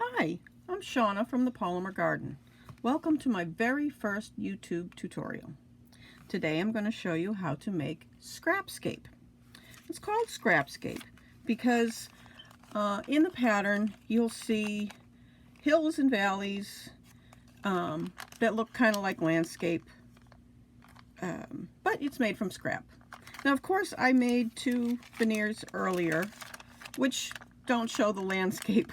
Hi, I'm Shauna from the Polymer Garden. Welcome to my very first YouTube tutorial. Today I'm going to show you how to make Scrapscape. It's called Scrapscape because in the pattern you'll see hills and valleys that look kind of like landscape, but it's made from scrap. Now of course I made two veneers earlier which don't show the landscape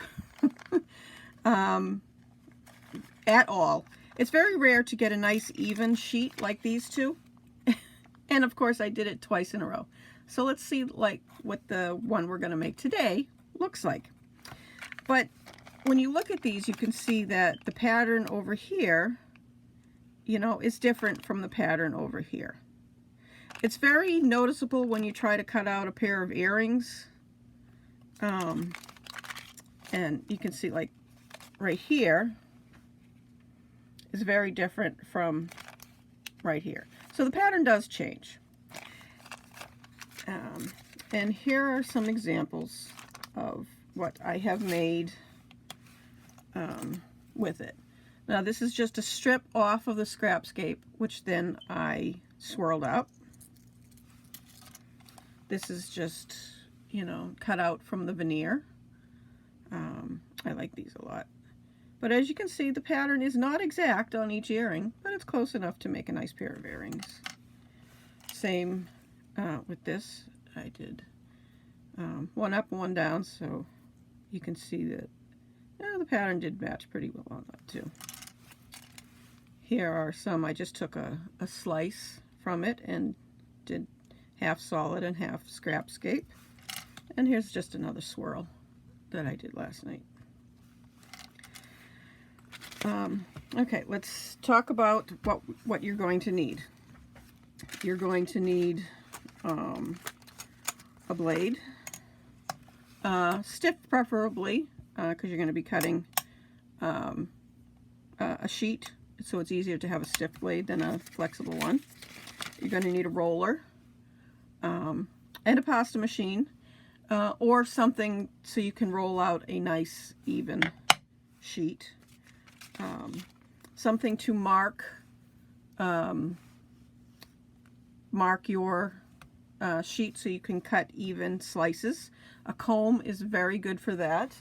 at all. It's very rare to get a nice even sheet like these two. And of course I did it twice in a row. So let's see like what the one we're going to make today looks like. But when you look at these, you can see that the pattern over here, you know, is different from the pattern over here. It's very noticeable when you try to cut out a pair of earrings. And you can see like right here is very different from right here. So the pattern does change. And here are some examples of what I have made with it. Now this is just a strip off of the Scrapscape, which then I swirled up. This is just, you know, cut out from the veneer. I like these a lot. But as you can see, the pattern is not exact on each earring, but it's close enough to make a nice pair of earrings. Same with this. I did one up and one down, so you can see that the pattern did match pretty well on that too. Here are some, I just took a slice from it and did half solid and half Scrapscape. And here's just another swirl that I did last night. Okay, let's talk about what you're going to need. You're going to need a blade, stiff preferably, because you're going to be cutting a sheet, so it's easier to have a stiff blade than a flexible one. You're going to need a roller and a pasta machine, or something so you can roll out a nice even sheet. Something to mark your sheet so you can cut even slices. A comb is very good for that.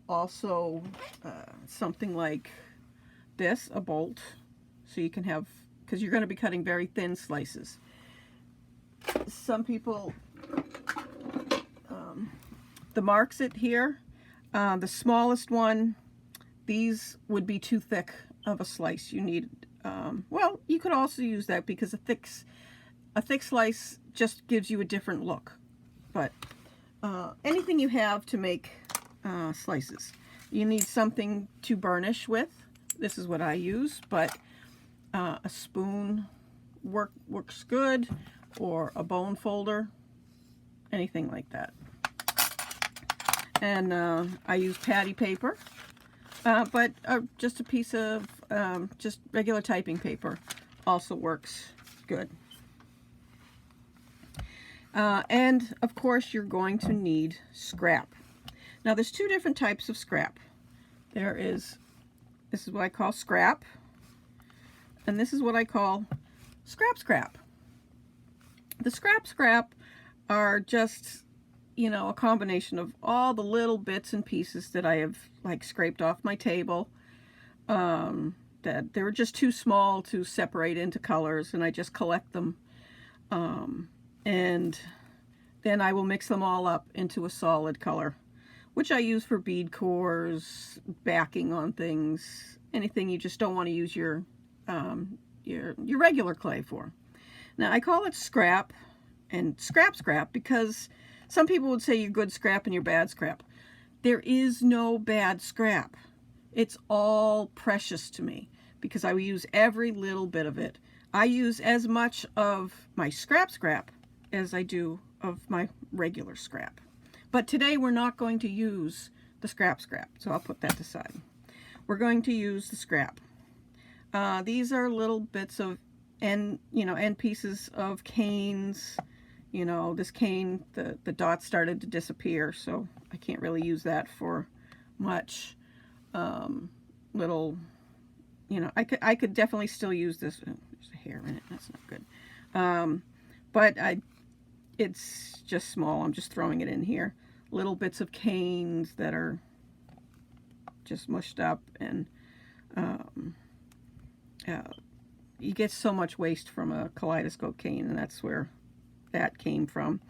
Also something like this, a bolt, so you can have, because you're going to be cutting very thin slices. Some people, the marks it here, the smallest one, these would be too thick of a slice. You need, well, you could also use that because a thick slice just gives you a different look. But anything you have to make slices. You need something to burnish with. This is what I use, but a spoon works good, or a bone folder, anything like that. And I use patty paper. But just a piece of just regular typing paper also works good. And of course you're going to need scrap. Now there's two different types of scrap. This is what I call scrap, and this is what I call scrap. The scrap are just, you know, a combination of all the little bits and pieces that I have like scraped off my table, that they were just too small to separate into colors, and I just collect them, and then I will mix them all up into a solid color, which I use for bead cores, backing on things, anything you just don't want to use your regular clay for. Now I call it scrap and scrap because some people would say you're good scrap and you're bad scrap. There is no bad scrap. It's all precious to me because I use every little bit of it. I use as much of my scrap as I do of my regular scrap. But today we're not going to use the scrap, so I'll put that aside. We're going to use the scrap. These are little bits of end pieces of canes. You know, this cane, the dots started to disappear, so I can't really use that for much little, you know, I could definitely still use this. Oh, there's a hair in it. That's not good. But it's just small. I'm just throwing it in here. Little bits of canes that are just mushed up, and you get so much waste from a kaleidoscope cane, and that's where that came from.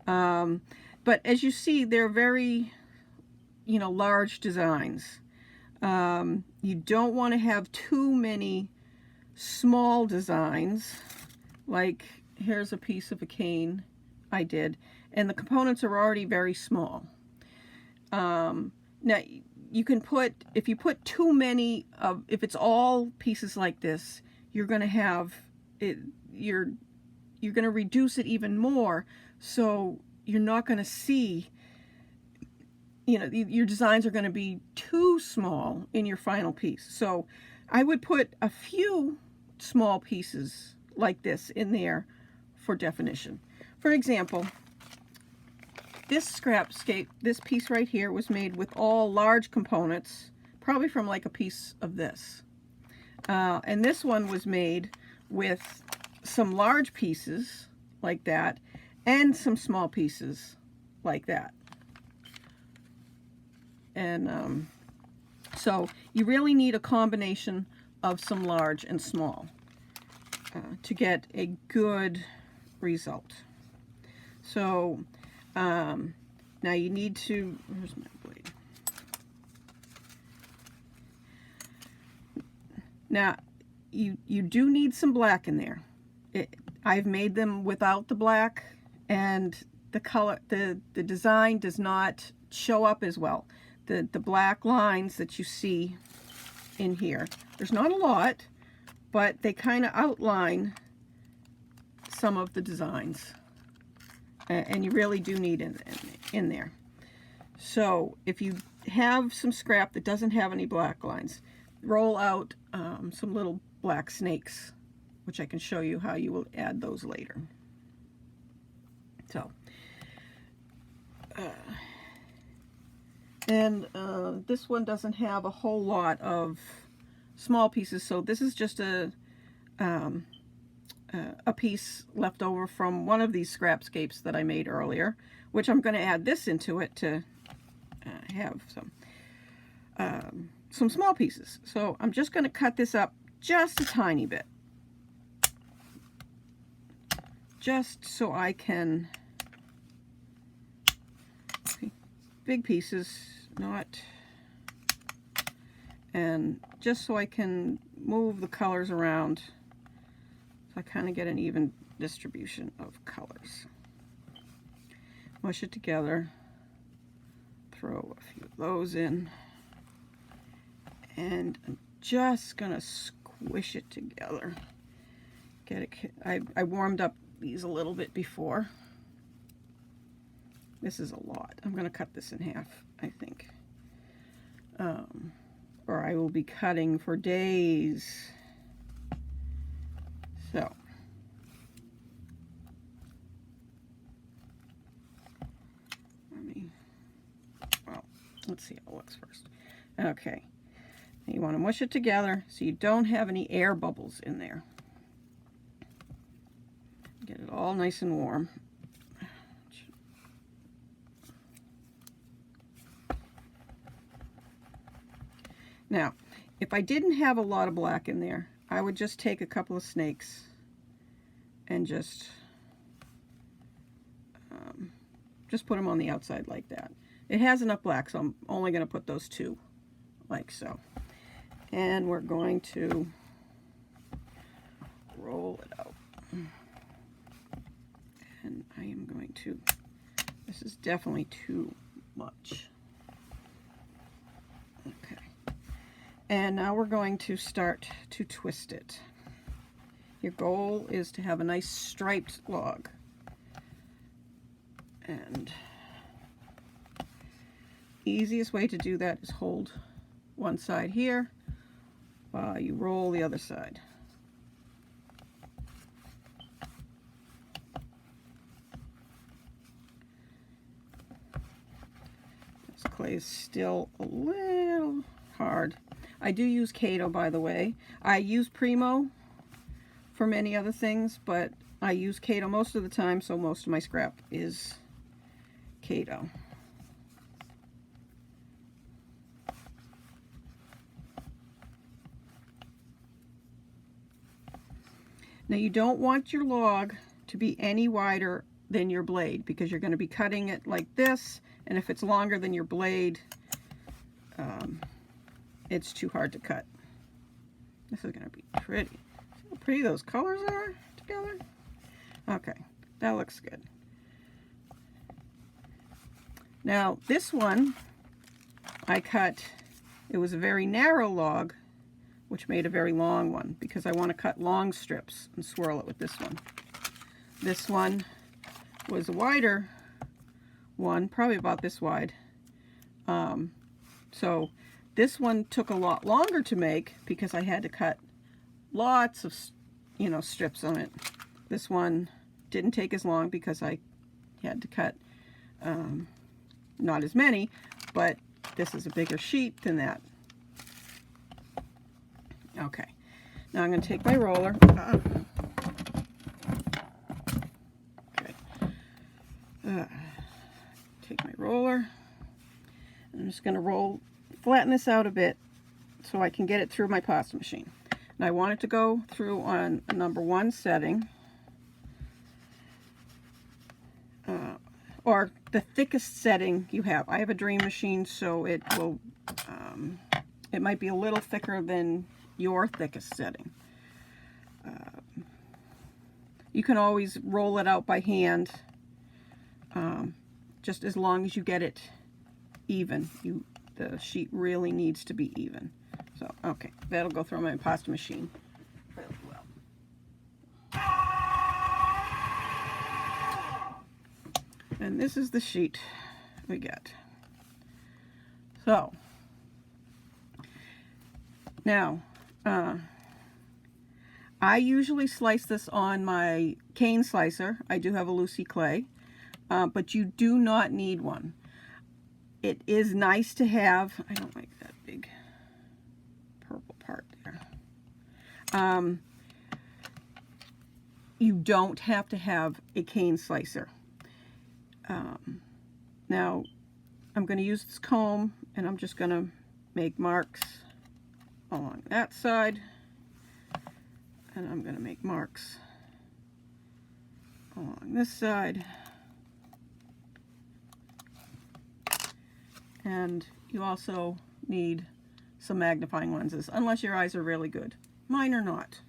But as you see, they're very, you know, large designs. You don't want to have too many small designs. Like, here's a piece of a cane I did, and the components are already very small. Now, you can put, if you put too many of, if it's all pieces like this, you're going to have it, you're going to reduce it even more, so you're not going to see, you know, your designs are going to be too small in your final piece. So I would put a few small pieces like this in there for definition. For example, this Scrapscape, this piece right here, was made with all large components, probably from like a piece of this. And this one was made with some large pieces like that and some small pieces like that. And so you really need a combination of some large and small to get a good result. So now you need to, where's my blade? Now you do need some black in there. I've made them without the black, and the color, the design does not show up as well. The black lines that you see in here, there's not a lot, but they kind of outline some of the designs, and you really do need it in there. So if you have some scrap that doesn't have any black lines, roll out some little black snakes, which I can show you how you will add those later. So this one doesn't have a whole lot of small pieces, so this is just a piece left over from one of these Scrapscapes that I made earlier, which I'm going to add this into it to have some small pieces. So I'm just going to cut this up just a tiny bit, just so I can, big pieces, not, and just so I can move the colors around, so I kind of get an even distribution of colors. Mush it together, throw a few of those in, and I'm just gonna squish it together. Get it. I warmed up these a little bit before. This is a lot. I'm gonna cut this in half, I think, or I will be cutting for days. So let's see how it looks first. Okay, you want to mush it together so you don't have any air bubbles in there. Get it all nice and warm. Now, if I didn't have a lot of black in there, I would just take a couple of snakes and just put them on the outside like that. It has enough black, so I'm only going to put those two, like so. And we're going to roll it out. And I am going to, this is definitely too much. Okay. And now we're going to start to twist it. Your goal is to have a nice striped log. And easiest way to do that is hold one side here while you roll the other side. As clay is still a little hard. I do use Kato, by the way. I use Primo for many other things, but I use Kato most of the time, so most of my scrap is Kato. Now you don't want your log to be any wider than your blade, because you're going to be cutting it like this, and if it's longer than your blade, it's too hard to cut. This is going to be pretty. See how pretty those colors are together? Okay, that looks good. Now this one I cut, it was a very narrow log, which made a very long one, because I want to cut long strips and swirl it with this one. This one was a wider one, probably about this wide. So this one took a lot longer to make because I had to cut lots of, strips on it. This one didn't take as long because I had to cut not as many, but this is a bigger sheet than that. Okay, now I'm going to take my roller. Take my roller. I'm just going to flatten this out a bit so I can get it through my pasta machine. And I want it to go through on a number 1 setting, or the thickest setting you have. I have a Dream machine, so it will, it might be a little thicker than your thickest setting. You can always roll it out by hand, just as long as you get it even. The sheet really needs to be even. So, okay, that'll go through my pasta machine fairly well. And this is the sheet we get. So, now, I usually slice this on my cane slicer. I do have a Lucy clay, but you do not need one. It is nice to have. I don't like that big purple part there. You don't have to have a cane slicer. Now, I'm going to use this comb, and I'm just going to make marks along that side, and I'm going to make marks along this side. And you also need some magnifying lenses, unless your eyes are really good. Mine are not.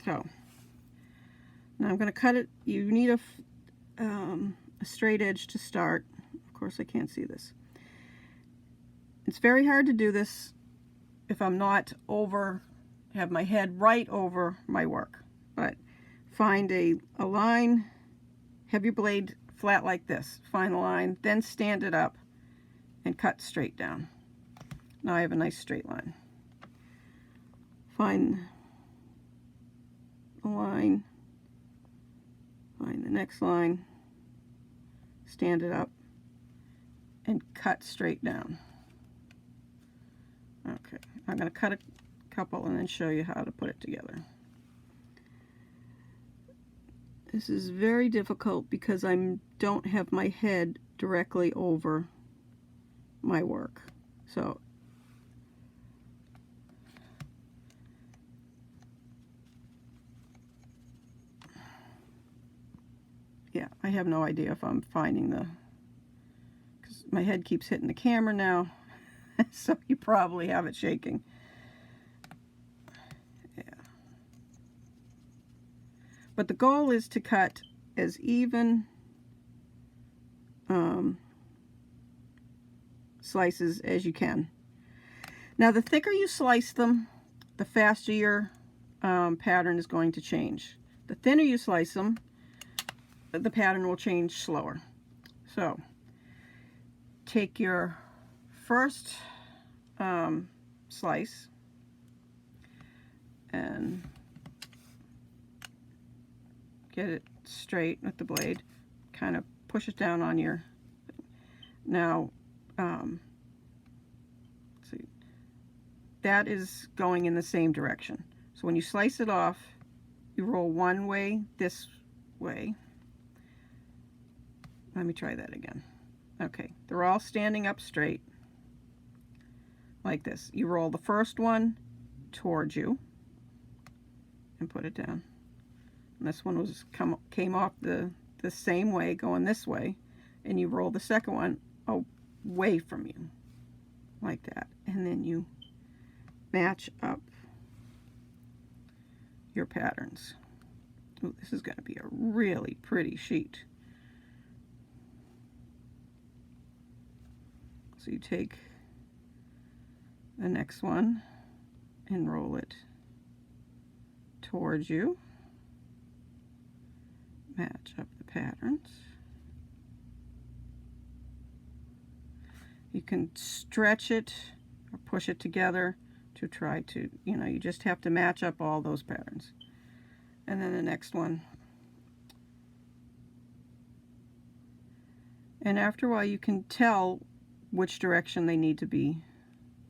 So, now I'm going to cut it. You need a straight edge to start. Of course, I can't see this. It's very hard to do this if I'm not have my head right over my work. But find a line, have your blade flat like this. Find the line, then stand it up and cut straight down. Now I have a nice straight line. Find the line, find the next line, stand it up, and cut straight down. Okay, I'm going to cut a couple and then show you how to put it together. This is very difficult because I don't have my head directly over my work. So yeah, I have no idea if I'm finding because my head keeps hitting the camera now, so you probably have it shaking. Yeah. But the goal is to cut as even slices as you can. Now, the thicker you slice them, the faster your pattern is going to change. The thinner you slice them, the pattern will change slower. So, take your first slice and get it straight with the blade. Kind of push it down on your thing. Now, see, that is going in the same direction. So when you slice it off, you roll one way this way. Let me try that again. Okay, they're all standing up straight like this. You roll the first one towards you and put it down. And this one came off the same way, going this way, and you roll the second one away from you like that, and then you match up your patterns. Ooh, this is going to be a really pretty sheet. So you take the next one and roll it towards you, match up the patterns. You can stretch it or push it together to try to, you just have to match up all those patterns. And then the next one. And after a while you can tell which direction they need to be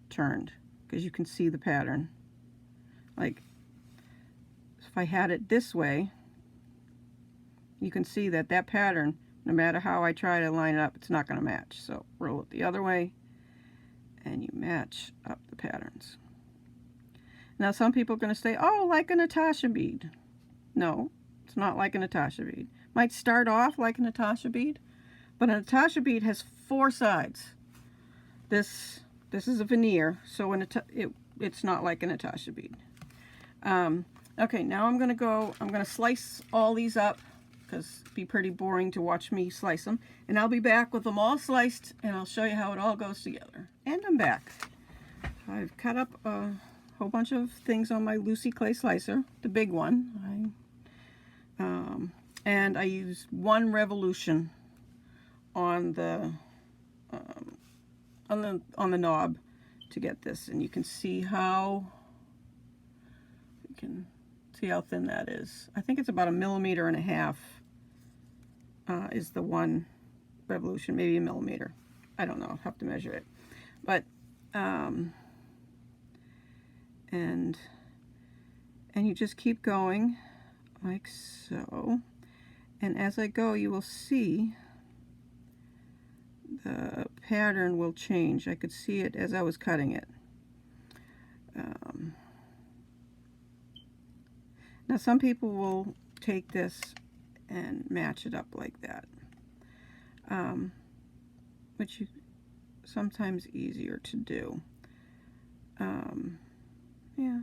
turned, because you can see the pattern. Like if I had it this way, you can see that pattern, no matter how I try to line it up, it's not going to match. So roll it the other way and you match up the patterns. Now some people are going to say, oh, like a Natasha bead. No, it's not like a Natasha bead. Might start off like a Natasha bead, but a Natasha bead has 4 sides. This is a veneer, so it's not like a Natasha bead. Okay, now I'm going to slice all these up, because it'd be pretty boring to watch me slice them. And I'll be back with them all sliced, and I'll show you how it all goes together. And I'm back. I've cut up a whole bunch of things on my Lucy clay slicer, the big one. And I used 1 revolution on the knob to get this, and you can see how thin that is. I think it's about 1.5 millimeters is the 1 revolution, maybe 1 millimeter. I don't know, I'll have to measure it. But and you just keep going like so, and as I go you will see the pattern will change. I could see it as I was cutting it. Now some people will take this and match it up like that, which is sometimes easier to do. Yeah,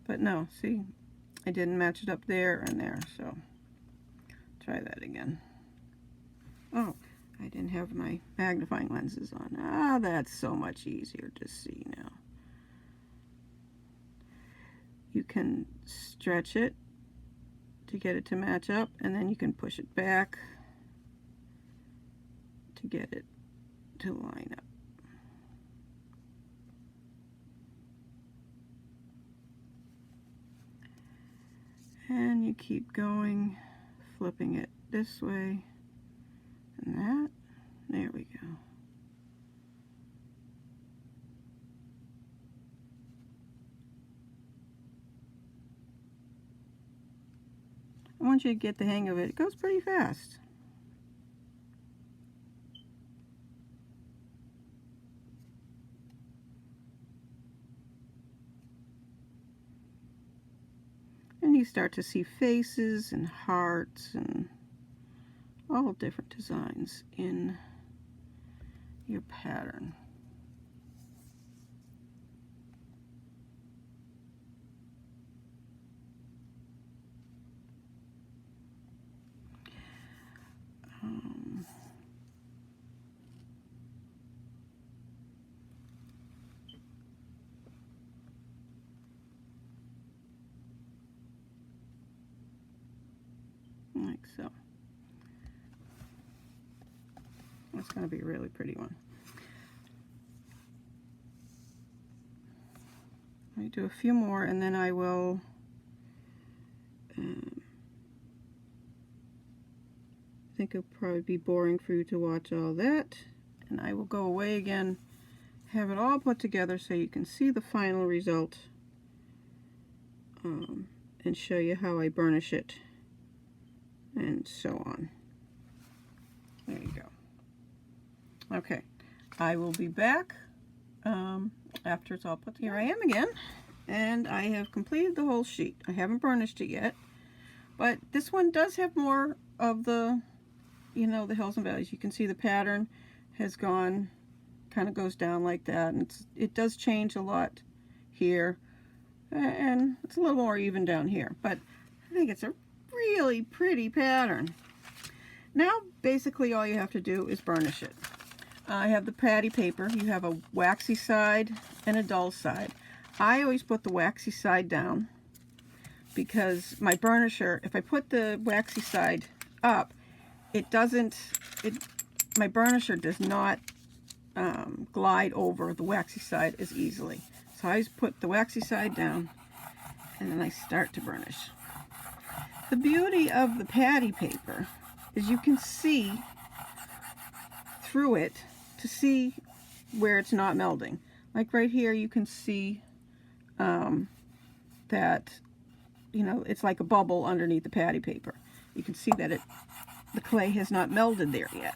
but no, see, I didn't match it up there and there, so try that again. Oh, I didn't have my magnifying lenses on. Ah, that's so much easier to see now. You can stretch it to get it to match up, and then you can push it back to get it to line up. And you keep going, flipping it this way and that. There we go. Once you get the hang of it, it goes pretty fast. And you start to see faces and hearts and all different designs in your pattern. Like so. That's going to be a really pretty one. I do a few more and then I will I think it'll probably be boring for you to watch all that. And I will go away again, have it all put together so you can see the final result, and show you how I burnish it and so on. There you go. Okay, I will be back after it's all put. Here I am again, and I have completed the whole sheet. I haven't burnished it yet, but this one does have more of the, you know, the hills and valleys. You can see the pattern has gone, kind of goes down like that, and it does change a lot here, and it's a little more even down here, but I think it's a really pretty pattern. Now basically all you have to do is burnish it. I have the patty paper. You have a waxy side and a dull side. I always put the waxy side down because my burnisher, if I put the waxy side up, my burnisher does not glide over the waxy side as easily. So I always put the waxy side down and then I start to burnish. The beauty of the patty paper is you can see through it to see where it's not melding. Like right here you can see that, you know, it's like a bubble underneath the patty paper. You can see that the clay has not melded there yet.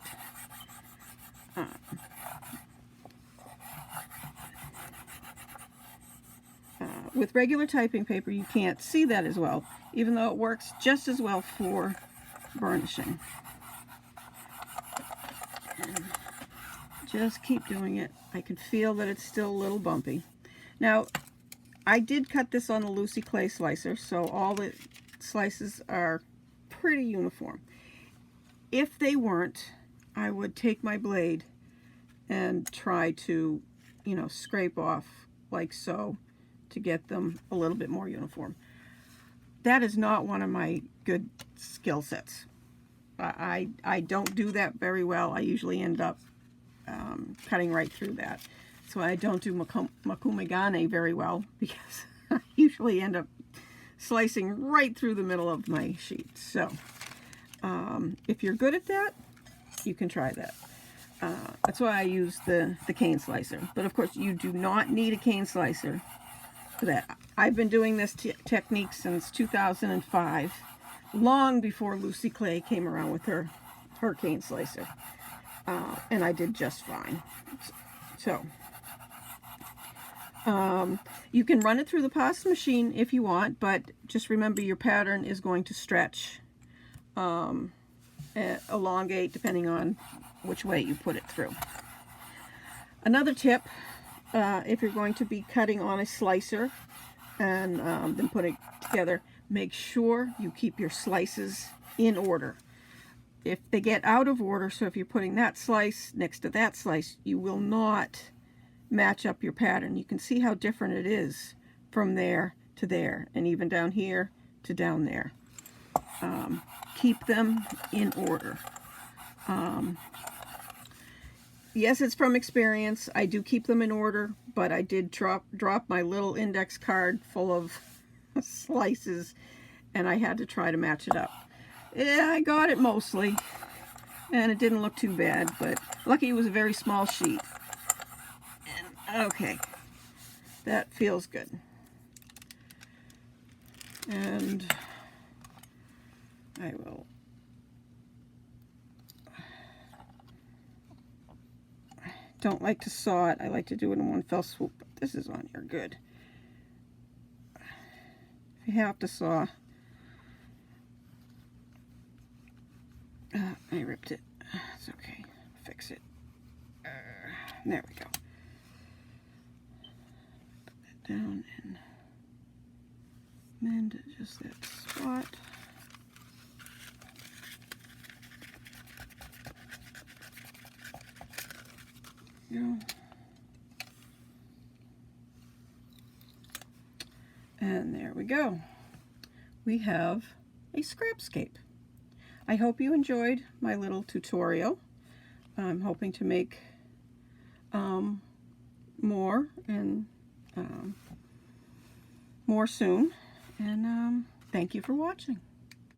With regular typing paper you can't see that as well, even though it works just as well for burnishing. And just keep doing it. I can feel that it's still a little bumpy. Now I did cut this on the Lucy clay slicer, so all the slices are pretty uniform. If they weren't, I would take my blade and try to, you know, scrape off like so to get them a little bit more uniform. That is not one of my good skill sets. I don't do that very well. I usually end up cutting right through that. So I don't do makumegane very well because I usually end up slicing right through the middle of my sheet. So if you're good at that, you can try that. That's why I use the cane slicer. But of course you do not need a cane slicer for that. I've been doing this technique since 2005, long before Lucy Clay came around with her cane slicer, and I did just fine. So you can run it through the pasta machine if you want, but just remember your pattern is going to stretch, elongate, depending on which way you put it through. Another tip, if you're going to be cutting on a slicer and then putting it together, make sure you keep your slices in order. If they get out of order, so if you're putting that slice next to that slice, you will not match up your pattern. You can see how different it is from there to there, and even down here to down there. Keep them in order. Yes, it's from experience. I do keep them in order, but I did drop my little index card full of slices, and I had to try to match it up. Yeah, I got it mostly, and it didn't look too bad, but lucky it was a very small sheet. And okay, that feels good. And I will don't like to saw it. I like to do it in one fell swoop, but this is on here good. If you have to saw, I ripped it. It's okay. Fix it. There we go. Put that down and mend just that spot. Go. And there we go. We have a Scrapscape. I hope you enjoyed my little tutorial. I'm hoping to make more and more soon. And thank you for watching.